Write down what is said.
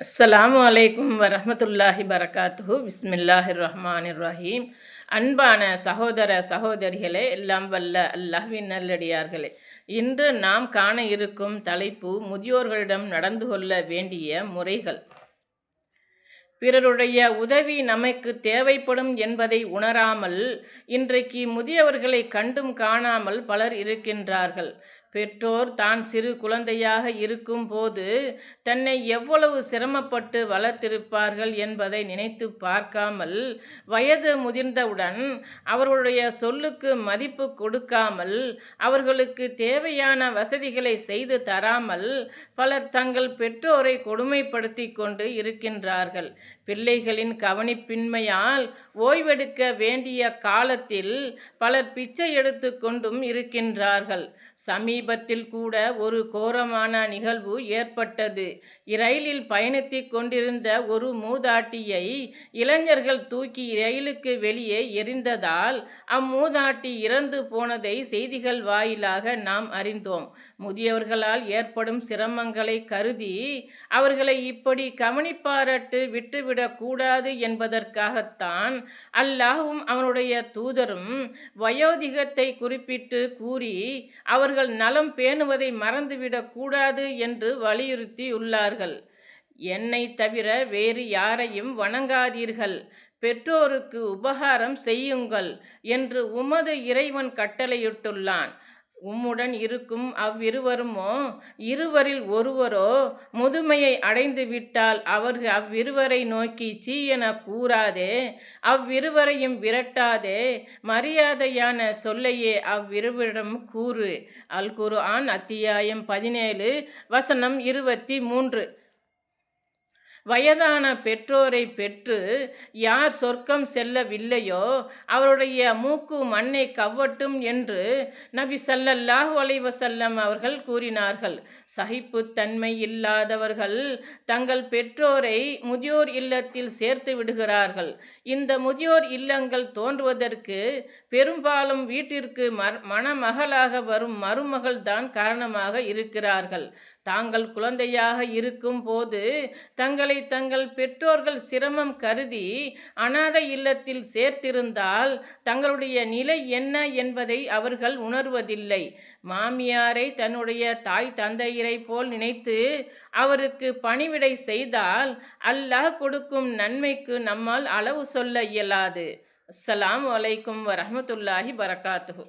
அஸ்ஸலாமு அலைக்கும் வரஹ்மத்துல்லாஹி பரகாத்துஹு. பிஸ்மில்லாஹிர் ரஹ்மானிர் ரஹீம். அன்பான சகோதர சகோதரிகளே, எல்லாம் வல்ல அல்லாஹ்வின் நல்லடியார்களே, இன்று நாம் காண இருக்கும் தலைப்பு முதியோர்களிடம் நடந்து கொள்ள வேண்டிய முறைகள். பிறருடைய உதவி நமக்கு தேவைப்படும் என்பதை உணராமல் இன்றைக்கு முதியவர்களை கண்டும் காணாமல் பலர் இருக்கின்றார்கள். பெற்றோர் தான் சிறு குழந்தையாக இருக்கும் போது தன்னை எவ்வளவு சிரமப்பட்டு வளர்த்திருப்பார்கள் என்பதை நினைத்து பார்க்காமல், வயது முதிர்ந்தவுடன் அவர்களுடைய சொல்லுக்கு மதிப்பு கொடுக்காமல், அவர்களுக்கு தேவையான வசதிகளை செய்து தராமல் பலர் தங்கள் பெற்றோரை கொடுமைப்படுத்தி கொண்டு இருக்கின்றார்கள். பிள்ளைகளின் கவனிப்பின்மையால் ஓய்வெடுக்க வேண்டிய காலத்தில் பலர் பிச்சை எடுத்து கொண்டும் இருக்கின்றார்கள். சமீபத்தில் கூட ஒரு கோரமான நிகழ்வு ஏற்பட்டது. ரயிலில் பயணித்துக் கொண்டிருந்த ஒரு மூதாட்டியை இளைஞர்கள் தூக்கி ரயிலுக்கு வெளியே எறிந்ததால் அம்மூதாட்டி இறந்து போனதை செய்திகள் வாயிலாக நாம் அறிந்தோம். முதியவர்களால் ஏற்படும் சிரமங்களை கருதி அவர்களை இப்படி கவனிப்பாரட்டு விட்டுவிடக் கூடாது என்பதற்காகத்தான் அல்லாஹ்வும் அவனுடைய தூதரும் வயோதிகத்தை குறிப்பிட்டு கூறி அவர்கள் நலம் பேணுவதை மறந்துவிடக் கூடாது என்று வலியுறுத்தியுள்ளார்கள். என்னை தவிர வேறு யாரையும் வணங்காதீர்கள், பெற்றோருக்கு உபகாரம் செய்யுங்கள் என்று உமது இறைவன் கட்டளையிட்டுள்ளான். உம்முடன் இருக்கும் அவ்விருவருமோ இருவரில் ஒருவரோ முதுமையை அடைந்து விட்டால் அவர்கள் அவ்விருவரை நோக்கி சீ என கூறாதே, அவ்விருவரையும் விரட்டாதே, மரியாதையான சொல்லையே அவ்விருவரிடம் கூறு. அல் குர்ஆன் அத்தியாயம் 17 வசனம் 23. வயதான பெற்றோரை பெற்று யார் சொர்க்கம் செல்லவில்லையோ அவருடைய மூக்கு மண்ணை கவ்வட்டும் என்று நபி ஸல்லல்லாஹு அலைஹி வஸல்லம் அவர்கள் கூறினார்கள். சகிப்புத்தன்மை இல்லாதவர்கள் தங்கள் பெற்றோரை முதியோர் இல்லத்தில் சேர்த்து விடுகிறார்கள். இந்த முதியோர் இல்லங்கள் தோன்றுவதற்கு பெரும்பாலும் வீட்டிற்கு மணமகளாக வரும் மருமகள் தான் காரணமாக இருக்கிறார்கள். தாங்கள் குழந்தையாக இருக்கும் போது தங்களை தங்கள் பெற்றோர்கள் சிரமம் கருதி அனாதை இல்லத்தில் சேர்த்திருந்தால் தங்களுடைய நிலை என்ன என்பதை அவர்கள் உணர்வதில்லை. மாமியாரை தன்னுடைய தாய் தந்தையரை போல் நினைத்து அவருக்கு பணிவிடை செய்தால் அல்லாஹ் கொடுக்கும் நன்மைக்கு நம்மால் அளவு சொல்ல இயலாது. அஸ்ஸலாமு அலைக்கும் வரஹ்மத்துல்லாஹி பரகாத்துஹு.